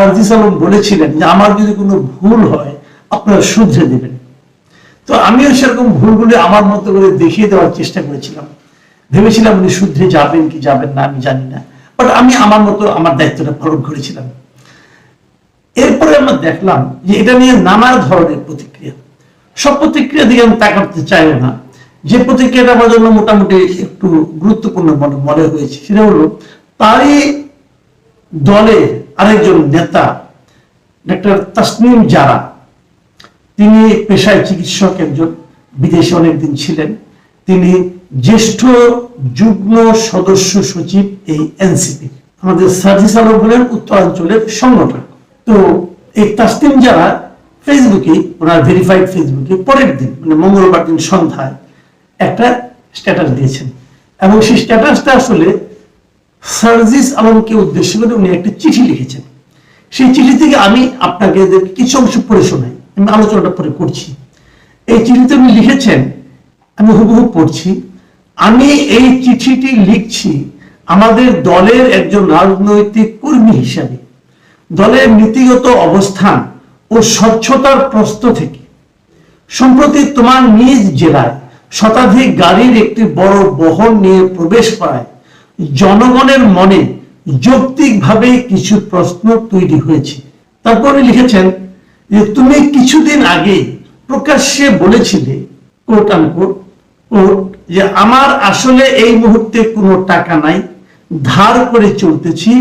সার্জিস আলম বলেছিলেন যে আমার যদি কোনো ভুল হয় আপনারা শুধরে দেবেন। তো আমিও সেরকম ভুলগুলি আমার মতো করে দেখিয়ে দেওয়ার চেষ্টা করেছিলাম। ভেবেছিলাম উনি শুধরে যাবেন কি যাবেন না আমি জানি না, বাট আমি আমার মতো আমার দায়িত্বটা পালন করেছিলাম। এরপরে আমরা দেখলাম যে এটা নিয়ে নানা ধরনের প্রতিক্রিয়া। সব প্রতিক্রিয়া দিকে আমি তাকাতে চাইও না। যে প্রতিক্রিয়াটা আমার জন্য মোটামুটি একটু গুরুত্বপূর্ণ মনে হয়েছে সেটা হলো তারই দলের আরেকজন নেতা ডাক্তার তাসনিম জারা, তিনি পেশায় চিকিৎসক, একজন বিদেশে অনেকদিন ছিলেন, তিনি জ্যেষ্ঠ যুগ্ম সদস্য সচিব এই এনসিপি, আমাদের সার্জিস আলম হলেন উত্তরাঞ্চলের সংগঠক। তো এই তাসনিম জারা ফেসবুকে, ওনার ভেরিফাইড ফেসবুকে পরের দিন মানে মঙ্গলবার দিন সন্ধ্যায় একটা স্ট্যাটাস দিয়েছেন, এবং সেই স্ট্যাটাসটা আসলে সার্জিস আলমকে উদ্দেশ্য করে উনি একটা চিঠি লিখেছেন। সেই চিঠি থেকে আমি আপনাকে কিছু অংশ পড়ে শোনাই, আমি আলোচনাটা পরে করছি। এই চিঠিতে উনি লিখেছেন, আমি হুবহু পড়ছি, আমি এই চিঠিটি লিখছি আমাদের দলের একজন রাজনৈতিক কর্মী হিসাবে, দলের নীতিগত অবস্থান ও স্বচ্ছতার প্রশ্ন থেকে। সম্প্রতি তোমার নিজ জেলায় শতাধিক গাড়ির একটি বড় বহর নিয়ে প্রবেশ করায় জনগণের মনে যৌক্তিকভাবে কিছু প্রশ্ন তৈরি হয়েছে। তারপরে লিখেছেন যে তুমি কিছুদিন আগে প্রকাশ্যে বলেছিলে কোট আনকোট যে আমার আসলে এই মুহূর্তে কোনো টাকা নাই, ধার করে চলতেছি,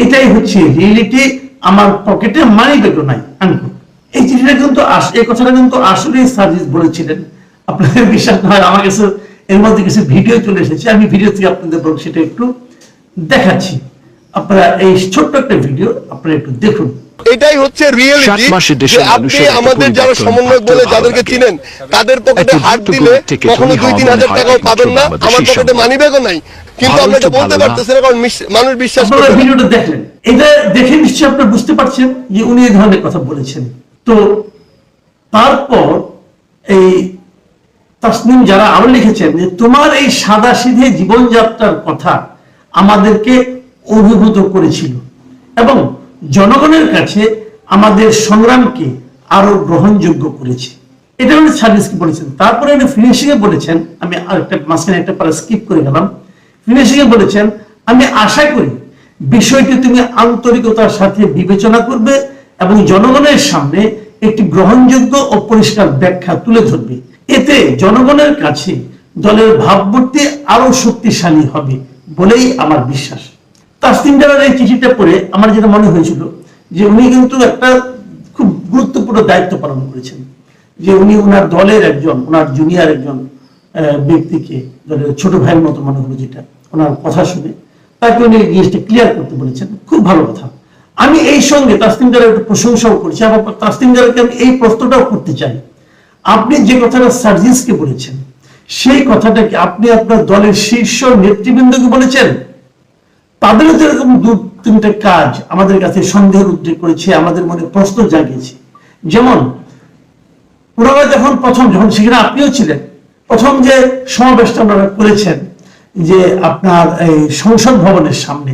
এটাই হচ্ছে রিয়েলিটি, আমার পকেটে মানি ব্যাগও নাই আনকোট। এই চিঠিটা কিন্তু এই কথাটা কিন্তু আসলেই সার্জিস বলেছিলেন। আপনাদের বিশ্বাস না হয় আমার কাছে এর মধ্যে কিছু ভিডিও চলে এসেছে, আমি ভিডিও থেকে আপনাদের সেটা একটু দেখাচ্ছি। আপনারা এই ছোট্ট একটা ভিডিও আপনারা একটু দেখুন। এটাই হচ্ছে রিয়েলিটি। আপনি আমাদের যারা সমন্বয়ক বলে যাদেরকে চিনেন তাদের পকেটে হাত দিলে কখনো 2-3 হাজার টাকাও পাবেন না, আমার পকেটে মানি ব্যাগও নাই, কিন্তু আপনি এটা বলতে পারতেছেন কারণ মানুষ বিশ্বাস করে। আপনারা ভিডিওটা দেখলেন, এটা দেখে নিশ্চয়ই আপনারা বুঝতে পারছেন যে উনি এই ধরনের কথা বলেছেন। তো তারপর এই তাসনিম যারা আরো লিখেছেন যে তোমার এই সাদাসিধে জীবনযাত্রার কথা আমাদেরকে অভিভূত করেছিল এবং জনগণের কাছে আমাদের সংগ্রামকে আরো গ্রহণযোগ্য করেছে। এটা উনি সার্জিসকে বলেছেন। তারপরে উনি ফিনিশিং এ বলেছেন, আমি আরেকটা মাঝখানে একটা পারা স্কিপ করে গেলাম, ফিনিশিং এ বলেছেন আমি আশা করি বিষয়টি তুমি আন্তরিকতার সাথে বিবেচনা করবে এবং জনগণের সামনে একটি গ্রহণযোগ্য ও পরিষ্কার ব্যাখ্যা তুলে ধরবে। এতে জনগণের কাছে দলের ভাবমূর্তি আরো শক্তিশালী হবে বলেই আমার বিশ্বাস। তাসনিম জারার এই চিঠিটা পড়ে আমার যেটা মনে হয়েছিল যে উনি কিন্তু একটা খুব গুরুত্বপূর্ণ দায়িত্ব পালন করেছেন, যে উনি ওনার দলের একজন, ওনার জুনিয়র একজন ব্যক্তিকে, দলের ছোট ভাইয়ের মতো মনে হলো যেটা ওনার কথা শুনে, তাকে উনি জিনিসটা ক্লিয়ার করতে বলেছেন। খুব ভালো কথা। আমি এই সঙ্গে তাসনিম জারার একটু প্রশংসাও করছি, আবার তাসনিম জারাকে আমি এই প্রশ্নটাও করতে চাই, আপনি যে কথাটা সার্জিসকে বলেছেন সেই কথাটাকে আপনি আপনার দলের শীর্ষ নেতৃবৃন্দকে বলেছেন? তাদেরও তো এরকম 2-3টা কাজ আমাদের কাছে সন্দেহের উদ্রেক করেছে, আমাদের মনে প্রশ্ন জাগিয়েছে। যেমন ওনারা যখন সেখানে আপনিও ছিলেন, প্রথম যে সমাবেশটা ওনারা করেছেন যে আপনার এই সংসদ ভবনের সামনে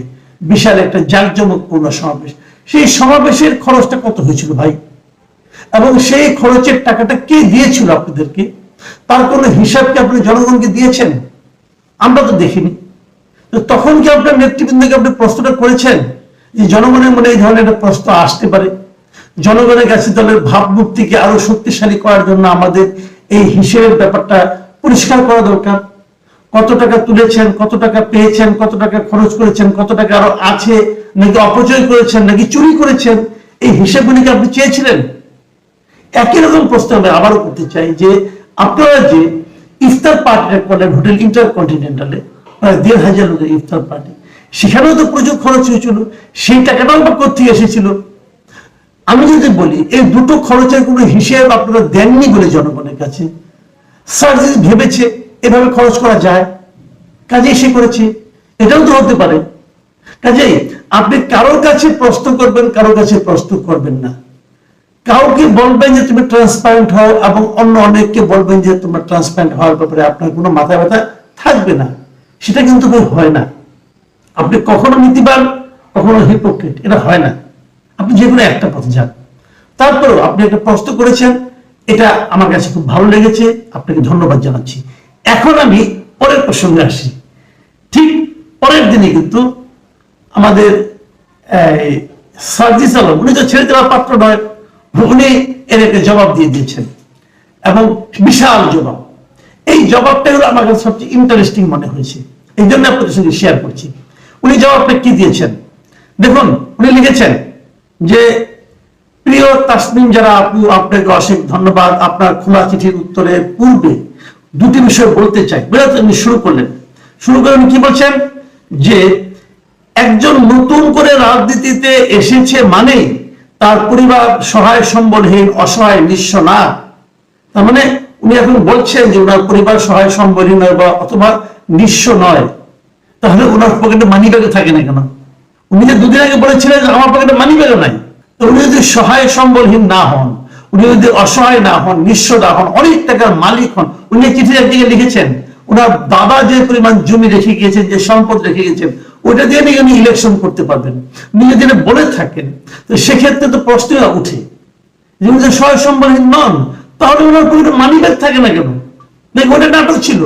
বিশাল একটা জাঁকজমকপূর্ণ সমাবেশ, সেই সমাবেশের খরচটা কত হয়েছিল ভাই? এবং সেই খরচের টাকাটা কে দিয়েছিল আপনাদেরকে? তার কোনো হিসাব কি আপনি জনগণকে দিয়েছেন? আমরা তো দেখিনি। তখন কি আপনার নেতৃবৃন্দকে আপনি প্রশ্নটা করেছেন যে জনগণের মনে এই ধরনের একটা প্রশ্ন আসতে পারে, জনগণের কাছে দলের ভাবমূর্তিকে আরো শক্তিশালী করার জন্য আমাদের এই হিসেবের ব্যাপারটা পরিষ্কার করা দরকার? কত টাকা তুলেছেন, কত টাকা পেয়েছেন, কত টাকা খরচ করেছেন, কত টাকা আরো আছে, নাকি অপচয় করেছেন, নাকি চুরি করেছেন, এই হিসেবগুলিকে আপনি চেয়েছিলেন? একই রকম প্রশ্ন আমরা আবারও করতে চাই যে আপনারা যে ইফতার পার্টিটা করলেন হোটেল ইন্টারকন্টিনেন্টালে, প্রায় 1,500 লোকের ইফতার পার্টি, সেখানেও তো প্রচুর খরচ হয়েছিল, সেই টাকাটাও বা কোথেকে এসেছিল? আমি যদি বলি এই দুটো খরচের কোনো হিসেব আপনারা দেননি বলে জনগণের কাছে সার্জিস ভেবেছে এভাবে খরচ করা যায়, কাজেই সে করেছে, এটাও তো হতে পারে। কাজেই আপনি কারোর কাছে প্রশ্ন করবেন, কারোর কাছে প্রশ্ন করবেন না, কাউকে বলবেন যে তুমি ট্রান্সপারেন্ট হও এবং অন্য অনেককে বলবেন যে তোমার ট্রান্সপারেন্ট হওয়ার ব্যাপারে আপনার কোনো মাথা ব্যথা থাকবে না, সেটা কিন্তু হয় না। আপনি কখনো নীতিবান, কখনো হিপোক্রেট, এটা হয় না। আপনি যে কোনো একটা পথে যান। তারপরেও আপনি একটা প্রশ্ন করেছেন, এটা আমার কাছে খুব ভালো লেগেছে, আপনাকে ধন্যবাদ জানাচ্ছি। এখন আমি পরের প্রসঙ্গে আসি। ঠিক পরের দিনে কিন্তু আমাদের সার্জিস আলম, উনি তো ছেড়ে দেওয়ার পাত্র নয়, উনি এর একটা জবাব দিয়ে দিয়েছেন এবং বিশাল জবাব। এই জবাবটা হলো আমার কাছে সবচেয়ে ইন্টারেস্টিং মনে হয়েছে, এই জন্য আপনাদের সঙ্গে শেয়ার করছি। উনি জবাবটা কি দিয়েছেন দেখুন। উনি লিখেছেন যে, প্রিয় তাসনিম যারা আপু, আপনাকে অশেষ ধন্যবাদ। আপনার খোলা চিঠির উত্তরের পূর্বে দুটি বিষয় বলতে চাই। উনি শুরু করে উনি কি বলছেন যে, একজন নতুন করে রাজনীতিতে এসেছে মানে তার পরিবার সহায় সম্বলহীন, অসহায়, নিঃস্ব না। তার মানে উনি এখন বলছেন যে ওনার পরিবার সহায় সম্বলহীন নয় বা অথবা নিঃস্ব নয়। তাহলে ওনার পকেটে মানি ব্যাগে থাকে না কেন? উনি যে দুদিন আগে বলেছিলেন যে আমার পকেটে মানি ব্যাগে নাই। তো উনি যদি সহায় সম্বলহীন না হন, উনি যদি অসহায় না হন, নিঃস্ব না হন, অনেক টাকার মালিক হন। উনি চিঠি একদিকে লিখেছেন ওনার বাবা যে পরিমাণ জমি রেখে গিয়েছেন, যে সম্পদ রেখে গেছেন, ওইটা দিয়ে নিয়ে উনি ইলেকশন করতে পারবেন। উনি যদি বলে থাকেন তো সেক্ষেত্রে তো প্রশ্ন উঠে যে উনি যে সহায় সম্বলহীন নন, তাহলে ওনার পকেটে মানি ব্যাগ থাকে না কেন? নাকি ওটা নাটক ছিল?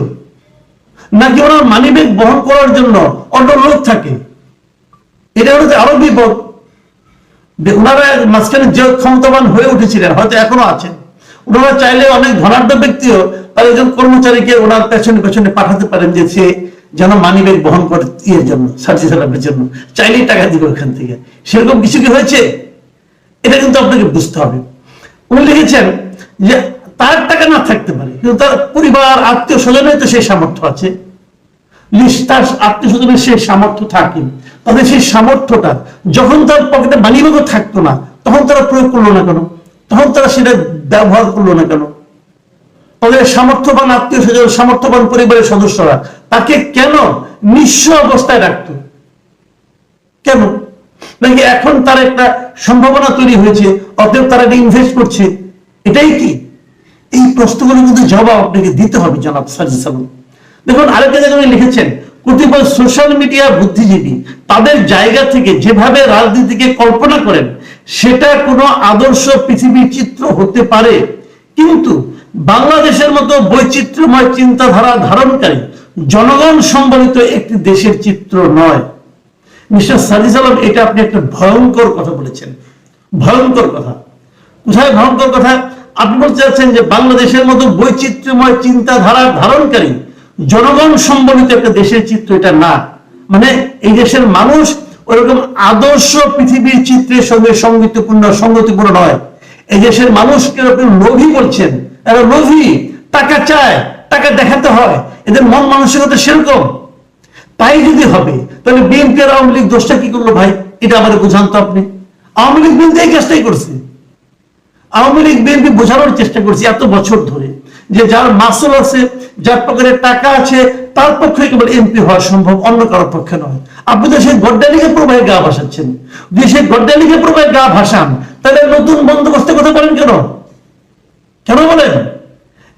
নাকি ওনার মানি ব্যাগ বহন করার জন্য অন্য লোক থাকে? এটা হচ্ছে আরো বিপদ। ওনারা মাঝখানে যে ক্ষমতাবান হয়ে উঠেছিলেন, হয়তো এখনো আছেন, ওনারা চাইলে অনেক ধনাঢ্য ব্যক্তিও তার একজন কর্মচারীকে ওনার পেছনে পেছনে পাঠাতে পারেন যে সে যেন মানি ব্যাগ বহন করে ইয়ের জন্য, সার্জিস আলমের জন্য, চাইলেই টাকা দিবে ওখান থেকে। সেরকম কিছু কি হয়েছে? এটা কিন্তু আপনাকে বুঝতে হবে। উনি লিখেছেন যে তার টাকা না থাকতে পারে, কিন্তু তার পরিবার, আত্মীয় স্বজনের তো সেই সামর্থ্য আছে। তার আত্মীয় স্বজনের সেই সামর্থ্য থাকে, তাদের সেই সামর্থ্যটা যখন তার পকেটে মানি ব্যাগও থাকতো না, তখন তারা প্রয়োগ করলো না কেন? তখন তারা সেটা ব্যবহার করলো না কেন? তাদের সামর্থ্যবান আত্মীয় স্বজন, সামর্থ্যবান পরিবারের সদস্যরা তাকে কেন নিঃস্ব অবস্থায় রাখতো? কেন? নাকি এখন তার একটা সম্ভাবনা তৈরি হয়েছে, অতএব তারা ইনভেস্ট করছে? এটাই কি? এই প্রশ্নগুলো কিন্তু জবাব আপনাকে দিতে হবে জনাব সার্জিস আলম। দেখুন, আরেকটা জায়গায় উনি লিখেছেন, কতিপয় সোশ্যাল মিডিয়া বুদ্ধিজীবী তাদের জায়গা থেকে যেভাবে রাজনীতিকে কল্পনা করেন সেটা কোনো আদর্শ পৃথিবীর চিত্র হতে পারে, কিন্তু বাংলাদেশের মতো বৈচিত্র্যময় চিন্তাধারা ধারণকারী জনগণ সম্বলিত একটি দেশের চিত্র নয়। মিস্টার সার্জিস আলম, এটা আপনি একটা ভয়ঙ্কর কথা বলেছেন। ভয়ঙ্কর কথা। কোথায় ভয়ঙ্কর কথা? আপনি বলতে চাচ্ছেন যে বাংলাদেশের মতো বৈচিত্র্যময় চিন্তাধারা ধারণকারী জনগণ সম্বলিত একটা দেশের চিত্র এটা না। মানে এই দেশের মানুষ ওরকম আদর্শ পৃথিবীর চিত্রের সঙ্গে সঙ্গতিপূর্ণ নয়। এই দেশের মানুষকে আপনি লোভী বলছেন, এরা লোভী, টাকা চায়, টাকা দেখাতে হয়, এদের মন মানসিকতা সেরকম। তাই যদি হবে তাহলে বিএনপি আর আওয়ামী লীগ দোষটা কি করলো ভাই? এটা আমাদের বুঝান তো আপনি। আওয়ামী লীগ বিএনপি এই কাজটাই করছে। আওয়ামী লীগ বিএনপি বোঝানোর চেষ্টা করছে এত বছর ধরে যে যার মাসুল আছে, যার পকেটে টাকা আছে, তার পক্ষে কেবল এমপি হওয়া সম্ভব, অন্য কারোর পক্ষে নয়। আপনি তো সেই গড্ডালিকে প্রবাহে গা ভাসাচ্ছেন। যদি সেই গড্ডালিকে প্রবাহে গা ভাসান, তাহলে নতুন বন্দোবস্তের কথা বলেন কেন? কেন বলেন?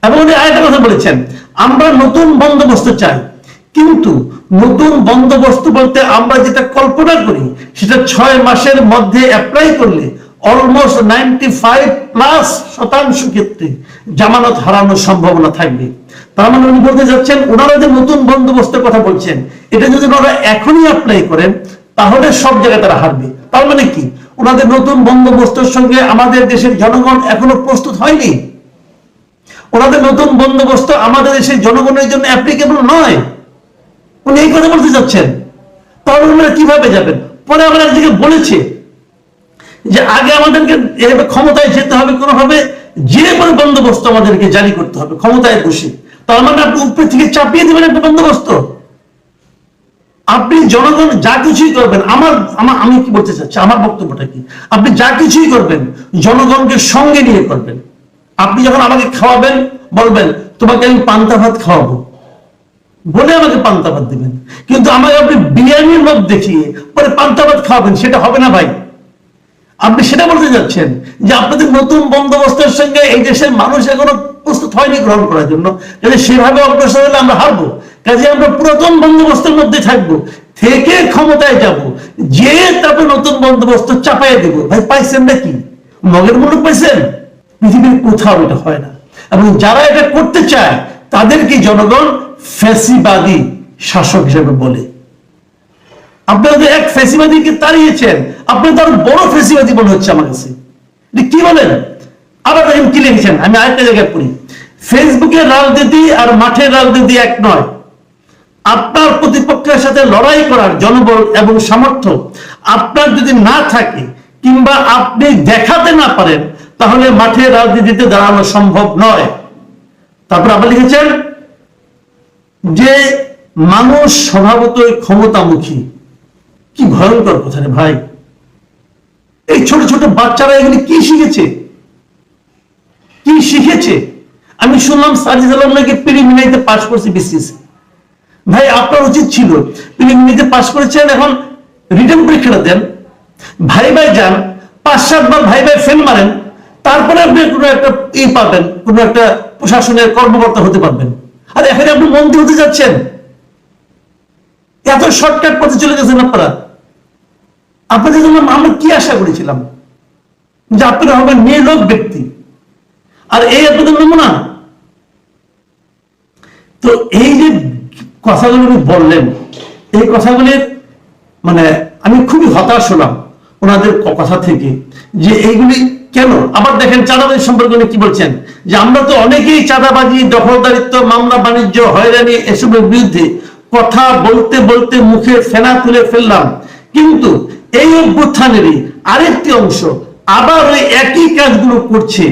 এবং উনি আরেকটা কথা বলেছেন, আমরা নতুন বন্দোবস্ত চাই, কিন্তু নতুন বন্দোবস্ত বলতে আমরা যেটা কল্পনা করি সেটা 6 মাসের মধ্যে অ্যাপ্লাই করলে অলমোস্ট 95+ ক্ষেত্রে জামানত হারানোর সম্ভাবনা থাকবে। তার মানে উনি বলতে যাচ্ছেন ওনারা যে নতুন বন্দোবস্তের কথা বলছেন, এটা যদি ওনারা এখনই অ্যাপ্লাই করেন তাহলে সব জায়গায় তারা হারবে। তার মানে কি? ওনাদের নতুন বন্দোবস্তের সঙ্গে আমাদের দেশের জনগণ এখনো প্রস্তুত হয়নি। ওনাদের নতুন বন্দোবস্ত আমাদের দেশের জনগণের জন্য অ্যাপ্লিকেবল নয়। উনি এই কথা বলতে যাচ্ছেন, তাহলে ওনারা কিভাবে যাবেন? পরে আবার একদিকে বলেছে যে আগে আমাদেরকে ক্ষমতায় যেতে হবে, কোনোভাবে যে কোনো বন্দোবস্ত আমাদেরকে জারি করতে হবে ক্ষমতায় বসে। তার মানে আপনি উপরে থেকে চাপিয়ে দেবেন একটা বন্দোবস্ত। আপনি জনগণ যা কিছুই করবেন, আমি কি বলতে চাচ্ছি, আমার বক্তব্যটা কি, আপনি যা কিছুই করবেন জনগণকে সঙ্গে নিয়ে করবেন। আপনি যখন আমাকে খাওয়াবেন, বলবেন তোমাকে আমি পান্তা ভাত খাওয়াবো বলে আমাকে পান্তা ভাত দিবেন, কিন্তু আমাকে আপনি বিরিয়ানির লোভ দেখিয়ে পরে পান্তা ভাত খাওয়াবেন, সেটা হবে না ভাই। আপনি সেটা বলতে যাচ্ছেন যে আপনাদের নতুন বন্দোবস্তের সঙ্গে এই দেশের মানুষ এখনো প্রস্তুত হয়নি গ্রহণ করার জন্য, কাজে সেভাবে অগ্রসর হলে আমরা হারবো। কাজে আমরা পুরাতন বন্দোবস্তের মধ্যে থাকবো, থেকে ক্ষমতায় যাব, যে তারপর নতুন বন্দোবস্ত চাপাই দেব। ভাই পাইছেন নাকি? মগের মুলুক পাইছেন? পৃথিবীর কোথাও এটা হয় না। এবং যারা এটা করতে চায় তাদেরকে জনগণ ফ্যাসিবাদী শাসক হিসেবে বলে। আপনারা যে এক ফ্যাসিবাদীকে তাড়িয়েছেন, আপনার তার বড় ফ্যাসিবাদী মনে হচ্ছে আমার কাছে। কি বলেন? আবার দেখেন কি লিখেছেন, আমি আরেকটা জায়গায় পড়ি, ফেসবুকের রাজনীতি আর মাঠের রাজনীতি এক নয়। আপনার প্রতিপক্ষের সাথে লড়াই করার জনবল এবং সামর্থ্য আপনার যদি না থাকে কিংবা আপনি দেখাতে না পারেন, তাহলে মাঠের রাজনীতিতে দাঁড়ানো সম্ভব নয়। তারপর আবার লিখেছেন যে মানুষ স্বভাবতই ক্ষমতামুখী। কি ভয়ঙ্কর কথা রে ভাই! এই ছোট ছোট বাচ্চারা এগুলি কি শিখেছে? কি শিখেছে? আমি শুনলাম সার্জিস আলম নাকি প্রিলিমিনারিতে পাস করছে বিসিএস। ভাই আপনার উচিত ছিল প্রিলিমিনারিতে পাস করেছেন, এখন রিটেন পরীক্ষাটা দেন, ভাই ভাই যান, 5-7 বার ভাই ভাই ফেল মারেন, তারপরে আপনি কোনো একটা পাবেন, কোনো একটা প্রশাসনের কর্মকর্তা হতে পারবেন। আর এখানে আপনি মন্ত্রী হতে যাচ্ছেন, এত শর্টকাট পথে চলে গেছেন আপনারা। আপনাদের জন্য আমরা কি আশা করেছিলাম যে আপনারা হবেন নির্লোক ব্যক্তি, আর এই আপনাদের নমুনা। তো এই যে কথাগুলো উনি বললেন, এই কথাগুলির মানে আমি খুবই হতাশ হলাম ওনাদের কথা থেকে, যে এইগুলি কেন। আবার দেখেন চাঁদাবাজি সম্পর্কে উনি কি বলছেন, যে আমরা তো অনেকেই চাঁদাবাজি, দখলদারিত্ব, মামলা বাণিজ্য, হয়রানি এসবের বিরুদ্ধে কথা বলতে বলতে মুখে ফেনা তুলে ফেললাম, কিন্তু এই অভ্যুত্থানেরই আরেকটি অংশ আবার ওই একই কাজগুলো করছে।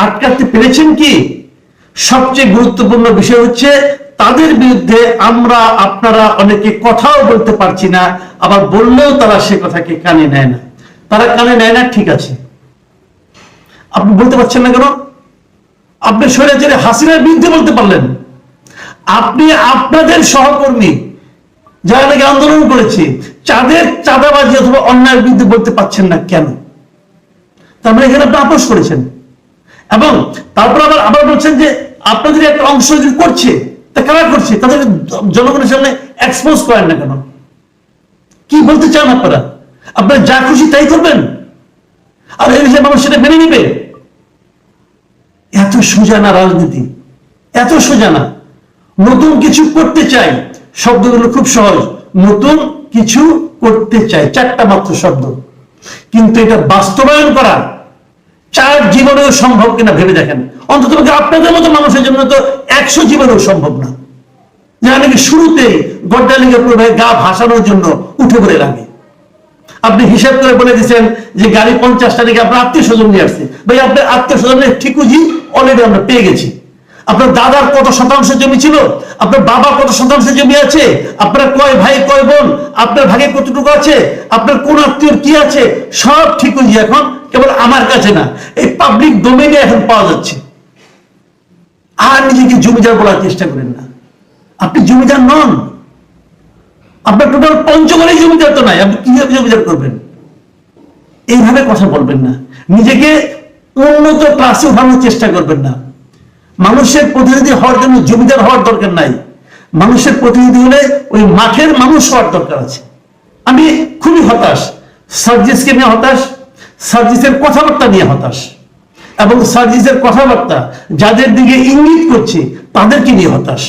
আটকাতে পেরেছেন কি? সবচেয়ে গুরুত্বপূর্ণ বিষয় হচ্ছে তাদের বিরুদ্ধে আমরা আপনারা অনেকে কথাও বলতে পারছি না, আবার বললেও তারা সে কথাকে কানে নেয় না। তারা কানে নেয় না, ঠিক আছে, আপনি বলতে পারছেন না কেন? আপনি স্বৈরাচারী হাসিনার বিরুদ্ধে বলতে পারলেন, আপনি আপনাদের সহকর্মী যারা নাকি আন্দোলন করেছে তাদের চাঁদাবাজি অথবা অন্যায়ের বিরুদ্ধে বলতে পারছেন না কেন? তার মানে এখানে আপনি আপোষ করেছেন। এবং তারপর আবার বলছেন যে আপনাদের একটা অংশ যদি করছে, তা কারা করছে? তাদের জনগণের সামনে এক্সপোজ করেন না কেন? কি বলতে চান আপনারা? আপনারা যা খুশি তাই করবেন, আর এই বিষয়ে মানুষ সেটা মেনে নিবে? এত সোজা না রাজনীতি, এত সোজা না। নতুন কিছু করতে চাই, শব্দগুলো খুব সহজ, নতুন কিছু করতে চাই, 4টা মাত্র শব্দ, কিন্তু এটা বাস্তবায়ন করা 4 জীবনেও সম্ভব কিনা ভেবে দেখেন। অন্তত আপনাদের মতো মানুষের জন্য তো 100 জীবনেও সম্ভব না, যারা নাকি শুরুতেই গড্ডালিঙ্গে গা ভাসানোর জন্য উঠে পড়ে লাগে। আপনি হিসাব করে বলে দিচ্ছেন যে গাড়ি 50টা থেকে আপনার আত্মীয় স্বজন নিয়ে আসছে। ভাই আপনার আত্মীয় স্বজনের ঠিকুজি অলরেডি আমরা পেয়ে গেছি। আপনার দাদার কত শতাংশ জমি ছিল, আপনার বাবা কত শতাংশ জমি আছে, আপনার কয় ভাই কয় বোন, আপনার ভাগে কতটুকু আছে, আপনার কোন আত্মীয় কি আছে, সব ঠিকুজি এখন কেবল আমার কাছে না, এই পাবলিক ডোমেইনে এখন পাওয়া যাচ্ছে। আর নিজেকে জমিদার বলার চেষ্টা করেন না, আপনি জমিদার নন। আপনার টোটাল পঞ্চগড়েই জমিদার তো নাই, আপনি কিভাবে জমিদার করবেন? এইভাবে কথা বলবেন না, নিজেকে উন্নত ক্লাসে উঠানোর চেষ্টা করবেন না। মানুষের প্রতিনিধি হওয়ার জন্য জমিদার হওয়ার দরকার নাই, মানুষের প্রতিনিধি হলে ওই মাঠের মানুষ হওয়ার দরকার আছে। আমি খুবই হতাশ, সার্জিসকে নিয়ে হতাশ, সার্জিসের কথাবার্তা নিয়ে হতাশ, এবং সার্জিসের কথাবার্তা যাদের দিকে ইঙ্গিত করছে তাদেরকে নিয়ে হতাশ।